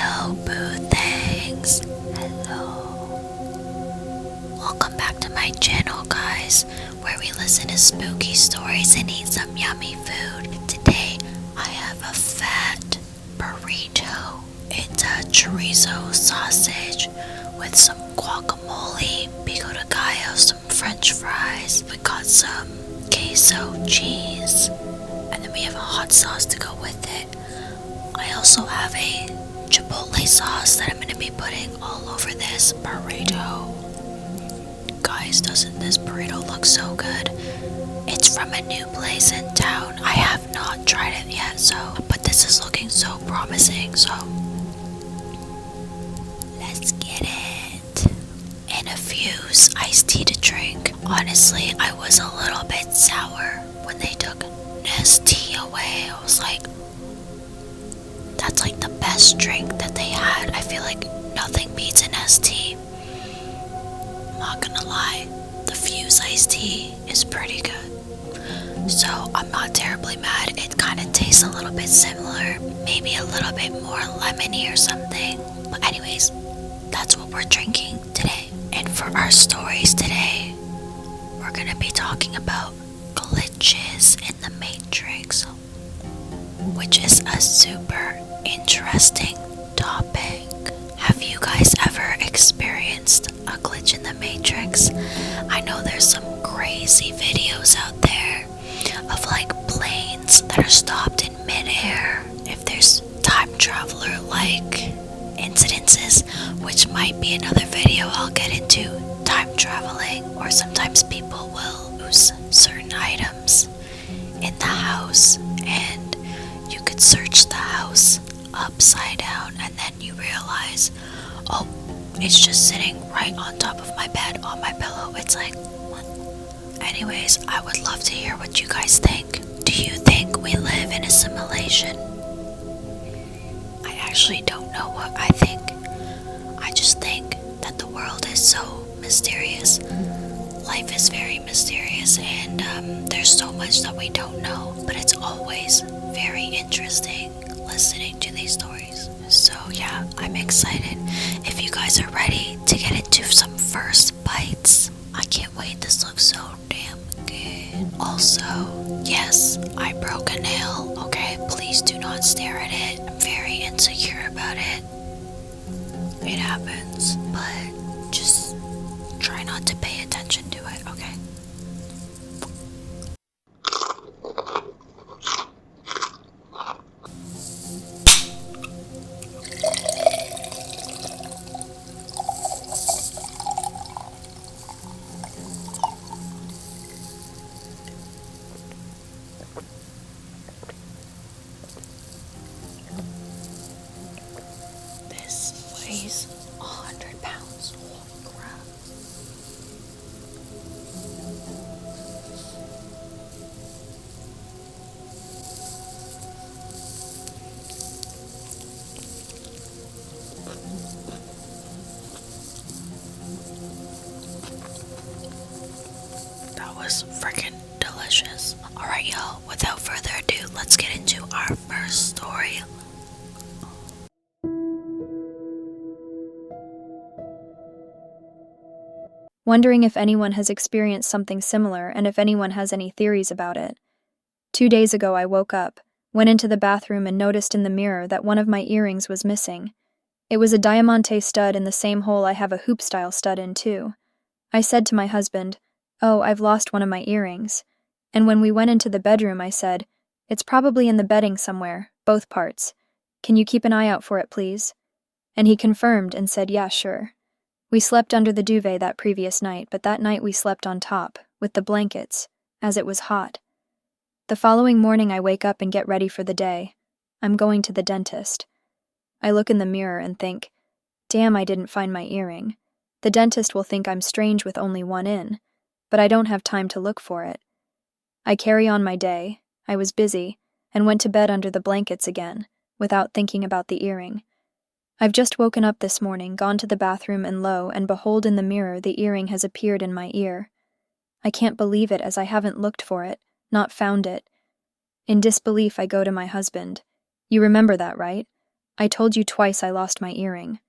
Hello, boo things. Hello. Welcome back to my channel, guys, where we listen to spooky stories and eat some yummy food. Today, I have a fat burrito. It's a chorizo sausage with some guacamole, pico de gallo, some french fries. We got some queso cheese, and then we have a hot sauce to go with it. I also have a chipotle sauce that I'm going to be putting all over this burrito. Guys, doesn't this burrito look so good? It's from a new place in town. I have not tried it yet, but this is looking so promising, so let's get it. And a Fuse iced tea to drink. Honestly, I was a little bit sour when they took Nestea away. I was like, that's like the best drink that they had. I feel like nothing beats an tea. I'm not gonna lie, the Fuse iced tea is pretty good. So I'm not terribly mad. It kind of tastes a little bit similar, maybe a little bit more lemony or something. But anyways, that's what we're drinking today. And for our stories today, we're gonna be talking about glitches in the Matrix, which is a super interesting topic. Have you guys ever experienced a glitch in the Matrix? I know there's some crazy videos out there of like planes that are stopped in midair. If there's time traveler like incidences, which might be another video I'll get into, time traveling, or sometimes people will lose certain items in the house and you could search the house upside down and then you realize, oh, it's just sitting right on top of my bed on my pillow. It's like, what? Anyways, I would love to hear what you guys think. Do you think we live in a simulation? I actually don't know what I think. I just think that the world is so mysterious. Life is very mysterious, and there's so much that we don't know, but it's always very interesting listening to these stories. So yeah, I'm excited. If you guys are ready to get into some first bites, I can't wait. This looks so damn good. Also, yes, I broke a nail, okay? Please do not stare at it. I'm very insecure about it. It happens, but just try not to pay attention to it, okay? This weighs 100 pounds. Holy crap. That was freaking delicious. Alright, y'all, without further ado, let's get into our first story. Wondering if anyone has experienced something similar and if anyone has any theories about it. 2 days ago, I woke up, went into the bathroom, and noticed in the mirror that one of my earrings was missing. It was a diamante stud in the same hole I have a hoop-style stud in, too. I said to my husband, "Oh, I've lost one of my earrings." And when we went into the bedroom, I said, "It's probably in the bedding somewhere, both parts. Can you keep an eye out for it, please?" And he confirmed and said, "Yeah, sure." We slept under the duvet that previous night, but that night we slept on top, with the blankets, as it was hot. The following morning I wake up and get ready for the day. I'm going to the dentist. I look in the mirror and think, damn, I didn't find my earring. The dentist will think I'm strange with only one in, but I don't have time to look for it. I carry on my day, I was busy, and went to bed under the blankets again, without thinking about the earring. I've just woken up this morning, gone to the bathroom, and lo, and behold, in the mirror the earring has appeared in my ear. I can't believe it, as I haven't looked for it, not found it. In disbelief I go to my husband. You remember that, right? I told you twice I lost my earring.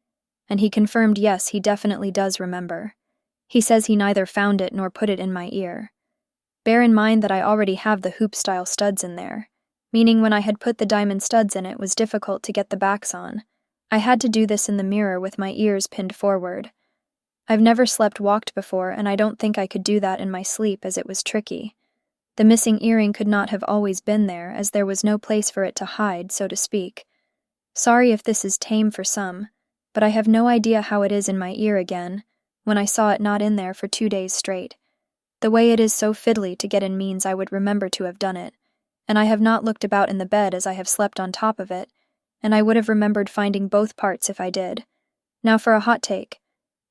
And he confirmed yes, he definitely does remember. He says he neither found it nor put it in my ear. Bear in mind that I already have the hoop-style studs in there, meaning when I had put the diamond studs in it was difficult to get the backs on. I had to do this in the mirror with my ears pinned forward. I've never slept-walked before, and I don't think I could do that in my sleep as it was tricky. The missing earring could not have always been there, as there was no place for it to hide, so to speak. Sorry if this is tame for some, but I have no idea how it is in my ear again, when I saw it not in there for 2 days straight. The way it is so fiddly to get in means I would remember to have done it, and I have not looked about in the bed as I have slept on top of it, and I would have remembered finding both parts if I did. Now for a hot take.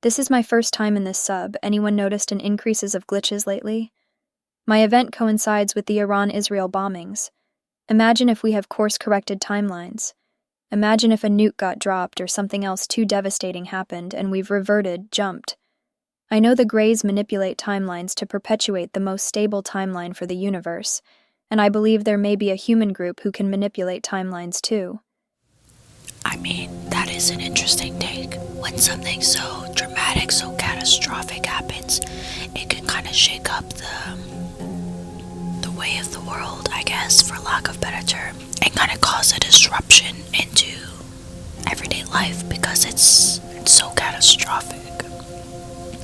This is my first time in this sub. Anyone noticed an increases of glitches lately? My event coincides with the Iran-Israel bombings. Imagine if we have course-corrected timelines. Imagine if a nuke got dropped or something else too devastating happened and we've jumped. I know the Greys manipulate timelines to perpetuate the most stable timeline for the universe, and I believe there may be a human group who can manipulate timelines too. I mean, that is an interesting take. When something so dramatic, so catastrophic happens, it can kind of shake up the way of the world, I guess, for lack of a better term, and kind of cause a disruption into everyday life because it's so catastrophic.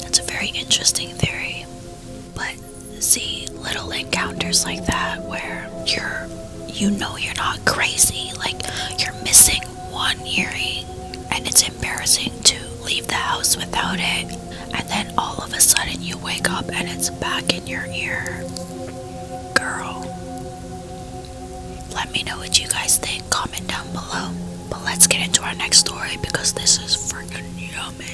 It's a very interesting theory. But see, little encounters like that where you're not crazy, like you're missing one earring and it's embarrassing to leave the house without it, and then all of a sudden you wake up and it's back in your ear. Girl, let me know what you guys think. Comment down below. But let's get into our next story because this is freaking yummy.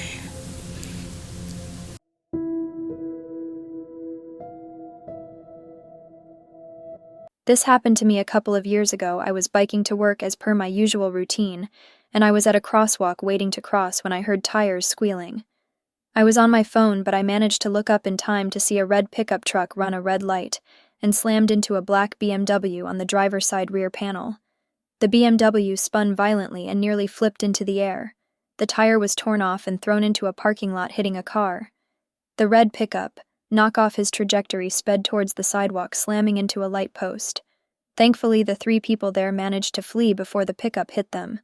This happened to me a couple of years ago. I was biking to work as per my usual routine, and I was at a crosswalk waiting to cross when I heard tires squealing. I was on my phone, but I managed to look up in time to see a red pickup truck run a red light and slammed into a black BMW on the driver's side rear panel. The BMW spun violently and nearly flipped into the air. The tire was torn off and thrown into a parking lot, hitting a car. The red pickup, knock off his trajectory, sped towards the sidewalk, slamming into a light post. Thankfully, the 3 people there managed to flee before the pickup hit them.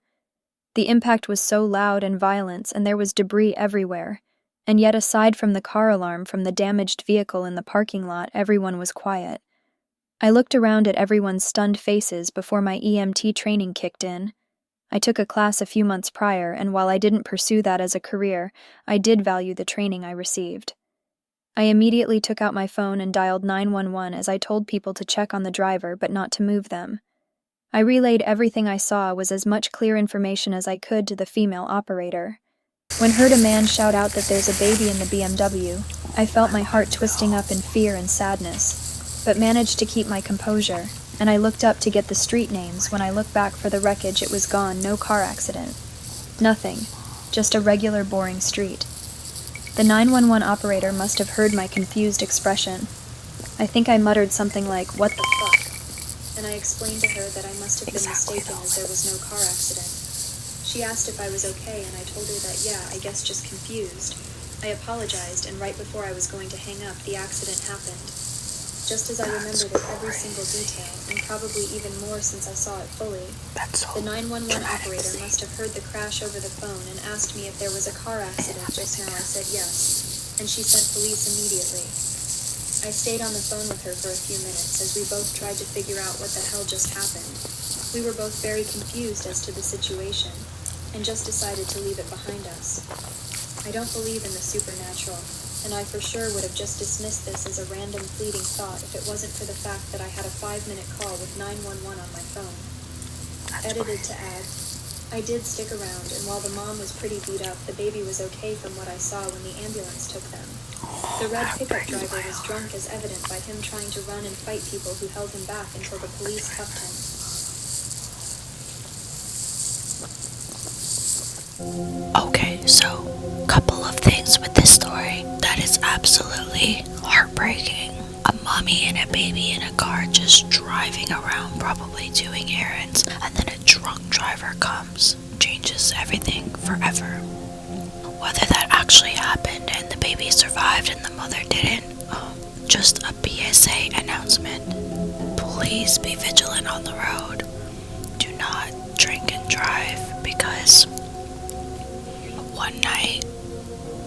The impact was so loud and violent, and there was debris everywhere, and yet aside from the car alarm from the damaged vehicle in the parking lot, everyone was quiet. I looked around at everyone's stunned faces before my EMT training kicked in. I took a class a few months prior, and while I didn't pursue that as a career, I did value the training I received. I immediately took out my phone and dialed 911 as I told people to check on the driver but not to move them. I relayed everything I saw was as much clear information as I could to the female operator. When heard a man shout out that there's a baby in the BMW, I felt my heart twisting up in fear and sadness, but managed to keep my composure, and I looked up to get the street names. When I looked back for the wreckage, it was gone, no car accident. Nothing, just a regular boring street. The 911 operator must have heard my confused expression. I think I muttered something like, "What the fuck?" And I explained to her that I must have been mistaken as there was no car accident. She asked if I was okay, and I told her that yeah, I guess just confused. I apologized, and right before I was going to hang up, the accident happened. Just as I remembered it every single detail, and probably even more since I saw it fully. The 911 operator must have heard the crash over the phone and asked me if there was a car accident just now. I said yes, and she sent police immediately. I stayed on the phone with her for a few minutes as we both tried to figure out what the hell just happened. We were both very confused as to the situation, and just decided to leave it behind us. I don't believe in the supernatural, and I for sure would have just dismissed this as a random fleeting thought if it wasn't for the fact that I had a 5-minute call with 911 on my phone. Edited to add, I did stick around, and while the mom was pretty beat up, the baby was okay from what I saw when the ambulance took them. The red pickup driver was drunk, as evident by him trying to run and fight people who held him back until the police cuffed him. Okay, so couple of things with this story. That is absolutely heartbreaking. A mommy and a baby in a car just driving around, probably doing errands, and then a drunk driver comes. changes everything forever. Whether that actually happened and the baby survived and the mother didn't, just a PSA announcement. Please be vigilant on the road. Do not drink and drive, because one night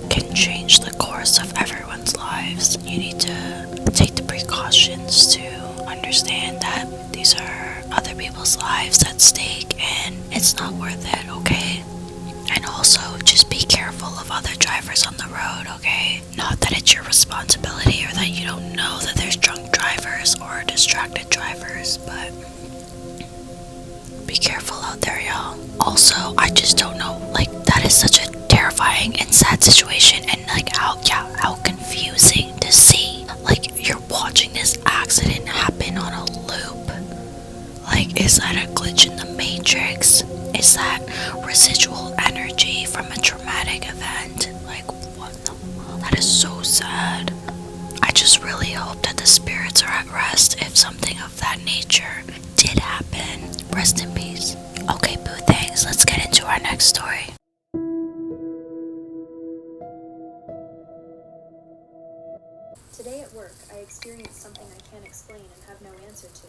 can change the course of everyone's lives. You need to take the precautions to understand that these are other people's lives at stake and it's not worth it, okay? And also, just be careful of other drivers on the road, okay? Not that it's your responsibility or that you don't know that there's drunk drivers or distracted drivers, but be careful out there, y'all. Also, I just don't know, like, that is such a terrifying and sad situation, and like how confusing to see. Like, you're watching this accident happen on a loop. Like, is that a glitch in the matrix? Is that residual energy from a traumatic event? Like, what the hell? That is so sad. I just really hope that the spirits are at rest if something of that nature did happen. Rest in peace. Okay, boo things, let's get into our next story. Today at work, I experienced something I can't explain and have no answer to.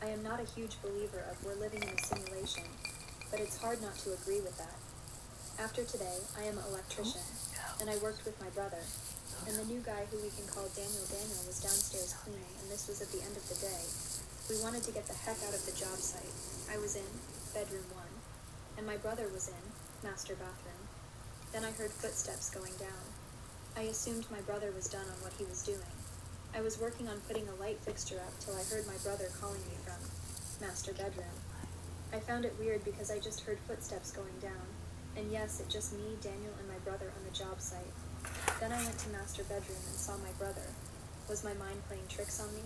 I am not a huge believer of we're living in a simulation, but it's hard not to agree with that. After today, I am an electrician, and I worked with my brother, and the new guy who we can call Daniel was downstairs cleaning, and this was at the end of the day. We wanted to get the heck out of the job site. I was in bedroom 1, and my brother was in master bathroom. Then I heard footsteps going down. I assumed my brother was done on what he was doing. I was working on putting a light fixture up till I heard my brother calling me from master bedroom. I found it weird because I just heard footsteps going down, and yes, it just me, Daniel, and my brother on the job site. Then I went to master bedroom and saw my brother. Was my mind playing tricks on me?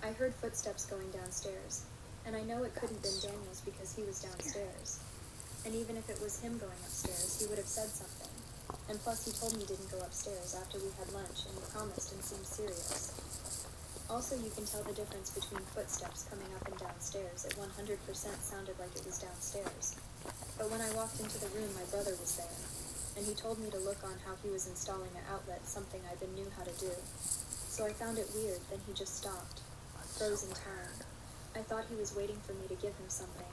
I heard footsteps going downstairs, and I know it couldn't been Daniel's because he was downstairs. And even if it was him going upstairs, he would have said something. And plus, he told me he didn't go upstairs after we had lunch, and he promised and seemed serious. Also, you can tell the difference between footsteps coming up and downstairs. It 100% sounded like it was downstairs. But when I walked into the room, my brother was there, and he told me to look on how he was installing an outlet, something I knew how to do. So I found it weird, then he just stopped, froze in time. I thought he was waiting for me to give him something,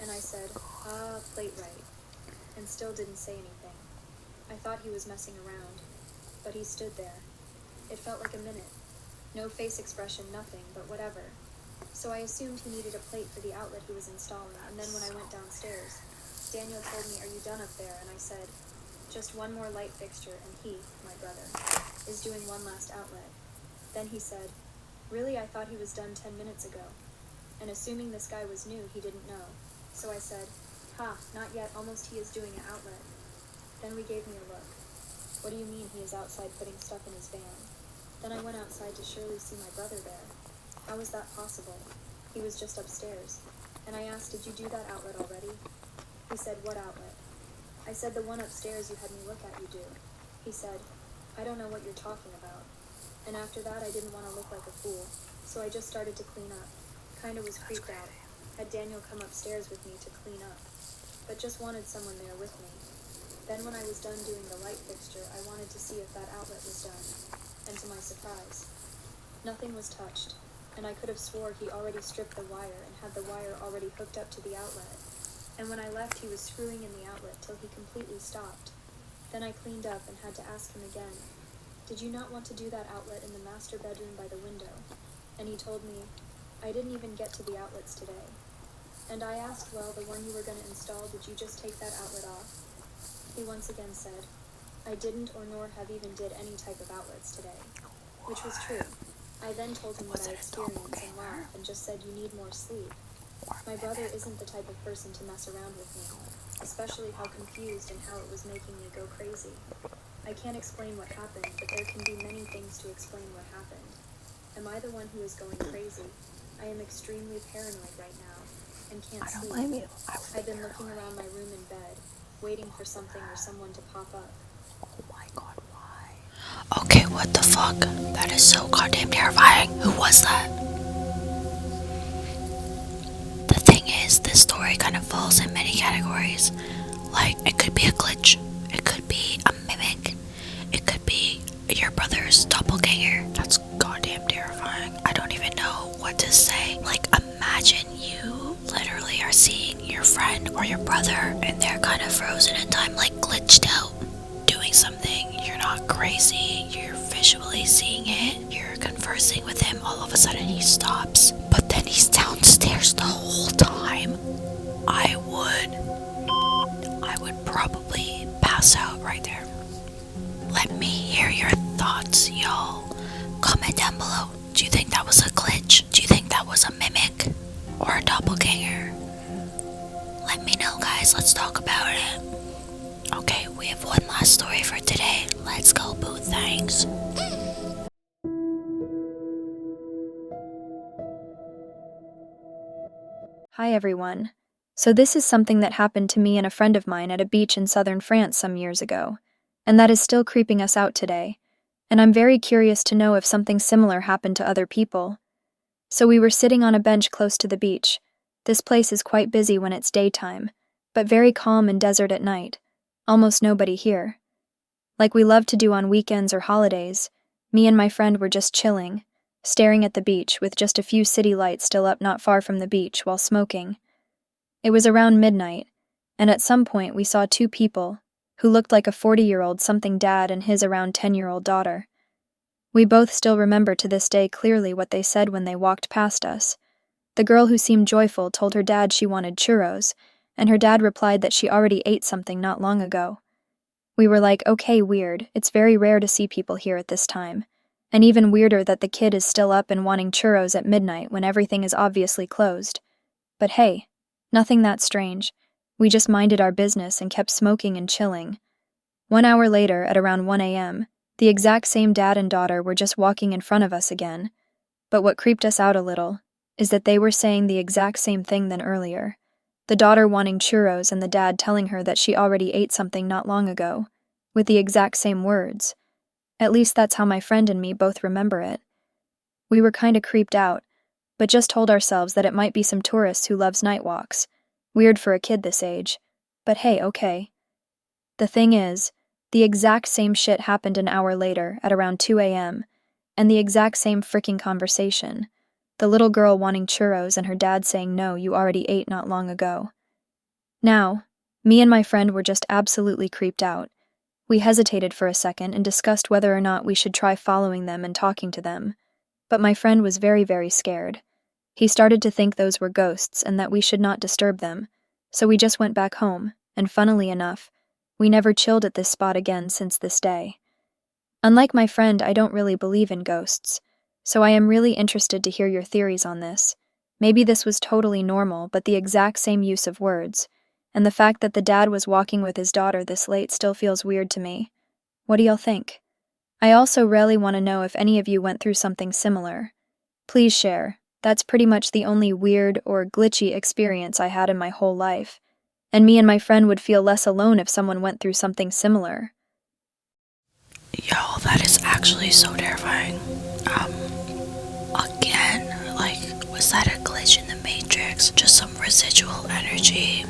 and I said, plate right, and still didn't say anything. I thought he was messing around, but he stood there. It felt like a minute. No face expression, nothing, but whatever. So I assumed he needed a plate for the outlet he was installing, and then when I went downstairs, Daniel told me, "Are you done up there?" And I said, "Just one more light fixture, and he, my brother, is doing one last outlet." Then he said, "Really, I thought he was done 10 minutes ago." And assuming this guy was new, he didn't know. So I said, not yet, almost he is doing an outlet." Then we gave me a look. "What do you mean he is outside putting stuff in his van?" Then I went outside to surely see my brother there. How was that possible? He was just upstairs. And I asked, "Did you do that outlet already?" He said, "What outlet?" I said, "The one upstairs you had me look at you do." He said, "I don't know what you're talking about." And after that, I didn't want to look like a fool, so I just started to clean up. Kinda was creeped out. Had Daniel come upstairs with me to clean up, but just wanted someone there with me. Then when I was done doing the light fixture, I wanted to see if that outlet was done, and to my surprise, nothing was touched, and I could have swore he already stripped the wire and had the wire already hooked up to the outlet. And when I left, he was screwing in the outlet till he completely stopped. Then I cleaned up and had to ask him again, "Did you not want to do that outlet in the master bedroom by the window?" And he told me, "I didn't even get to the outlets today." And I asked, "Well, the one you were going to install, did you just take that outlet off?" He once again said, "I didn't or nor have even did any type of outlets today," which was true. I then told him what I experienced and laughed and just said, "You need more sleep." My brother isn't the type of person to mess around with me, especially how confused and how it was making me go crazy. I can't explain what happened, but there can be many things to explain what happened. Am I the one who is going crazy? I am extremely paranoid right now and can't sleep. I don't blame you. I've been looking around my room in bed, waiting for something or someone to pop up. Oh my god, why? Okay, what the fuck? That is so goddamn terrifying. Who was that? The thing guys, this story kind of falls in many categories. Like, it could be a glitch, it could be a mimic, it could be your brother's doppelganger. That's goddamn terrifying. I don't even know what to say. Like, imagine you literally are seeing your friend or your brother and they're kind of frozen in time, like glitched out, doing something. You're not crazy, you're visually seeing it, you're conversing with him, all of a sudden he stops, but then he's downstairs the whole time. I would probably pass out right there. Let me hear your thoughts, y'all. Comment down below. Do you think that was a glitch? Do you think that was a mimic or a doppelganger? Let me know, guys. Let's talk about it. Okay, we have one last story for today. Let's go, boo. Thanks. Hi everyone. So this is something that happened to me and a friend of mine at a beach in southern France some years ago, and that is still creeping us out today, and I'm very curious to know if something similar happened to other people. So we were sitting on a bench close to the beach. This place is quite busy when it's daytime, but very calm and desert at night. Almost nobody here. Like we love to do on weekends or holidays, me and my friend were just chilling, staring at the beach with just a few city lights still up not far from the beach while smoking. It was around midnight, and at some point we saw two people who looked like a 40-year-old something dad and his around 10-year-old daughter. We both still remember to this day clearly what they said when they walked past us. The girl who seemed joyful told her dad she wanted churros, and her dad replied that she already ate something not long ago. We were like, okay, weird, it's very rare to see people here at this time. And even weirder that the kid is still up and wanting churros at midnight when everything is obviously closed. But hey, nothing that strange. We just minded our business and kept smoking and chilling. 1 hour later, at around 1 a.m., the exact same dad and daughter were just walking in front of us again. But what creeped us out a little is that they were saying the exact same thing than earlier. The daughter wanting churros and the dad telling her that she already ate something not long ago, with the exact same words. At least that's how my friend and me both remember it. We were kinda creeped out, but just told ourselves that it might be some tourists who loves night walks. Weird for a kid this age. But hey, okay. The thing is, the exact same shit happened an hour later at around 2 a.m., and the exact same freaking conversation. The little girl wanting churros and her dad saying no, you already ate not long ago. Now, me and my friend were just absolutely creeped out. We hesitated for a second and discussed whether or not we should try following them and talking to them. But my friend was very, very scared. He started to think those were ghosts and that we should not disturb them, so we just went back home, and funnily enough, we never chilled at this spot again since this day. Unlike my friend, I don't really believe in ghosts, so I am really interested to hear your theories on this. Maybe this was totally normal, but the exact same use of words, and the fact that the dad was walking with his daughter this late still feels weird to me. What do y'all think? I also really want to know if any of you went through something similar. Please share. That's pretty much the only weird or glitchy experience I had in my whole life, and me and my friend would feel less alone if someone went through something similar. Yo, that is actually so terrifying. Again, like, was that a glitch in the Matrix? Just some residual energy?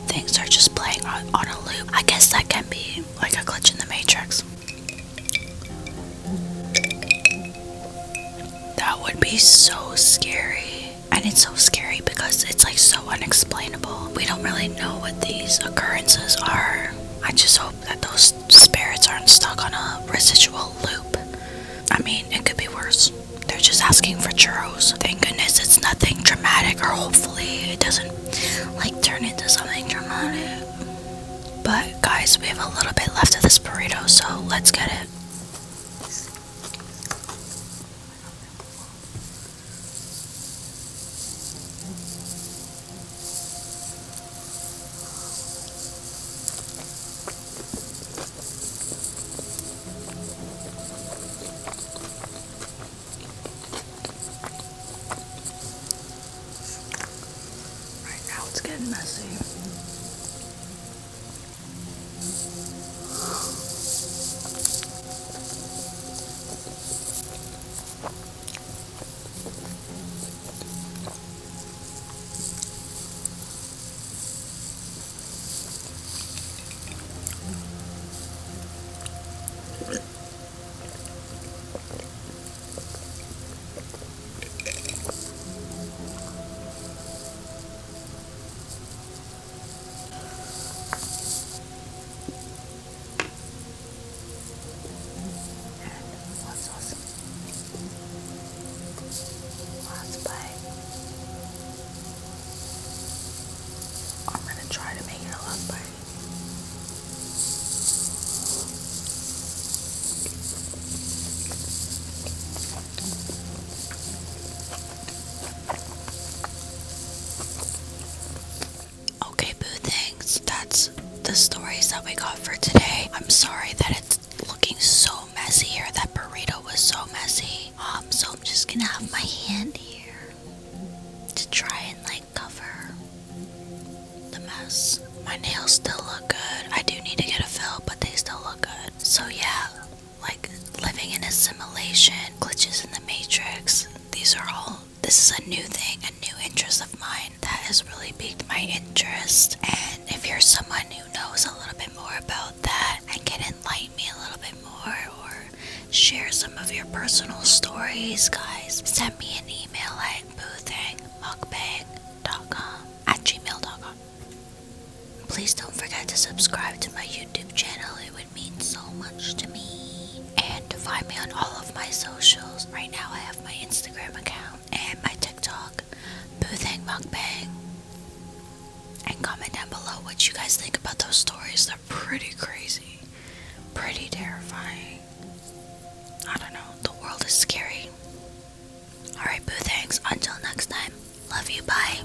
Things are just playing on a loop. I guess that can be like a glitch in the Matrix. That would be so scary. And it's so scary because it's like so unexplainable. We don't really know what these occurrences are. I just hope that those spirits aren't stuck on a residual loop. I mean, it could be worse. They're just asking for churros. Thank goodness it's nothing dramatic, or hopefully it doesn't like turn into something dramatic. But guys, we have a little bit left of this burrito, so let's get it. Now it's getting messy. for today. I'm sorry that it's looking so messy here. That burrito was so messy. So I'm just gonna have my hand here to try and like cover the mess. My nails still look good. I do need to get a fill, but they still look good. So yeah, like living in assimilation, glitches in the matrix. This is a new thing, a new interest of mine that has really piqued my interest. And if you're someone who knows a little bit more about that and can enlighten me a little bit more or share some of your personal stories, guys, send me an email at boothangmukbang.com@gmail.com. Please don't forget to subscribe to my YouTube channel. It would mean so much to me. And to find me on all of my socials. Right now I have my Instagram account and my TikTok, Boothang Mukbang. And comment down below what you guys think about those stories. They're pretty crazy. Pretty terrifying. I don't know. The world is scary. Alright, Boothangs. Until next time. Love you. Bye.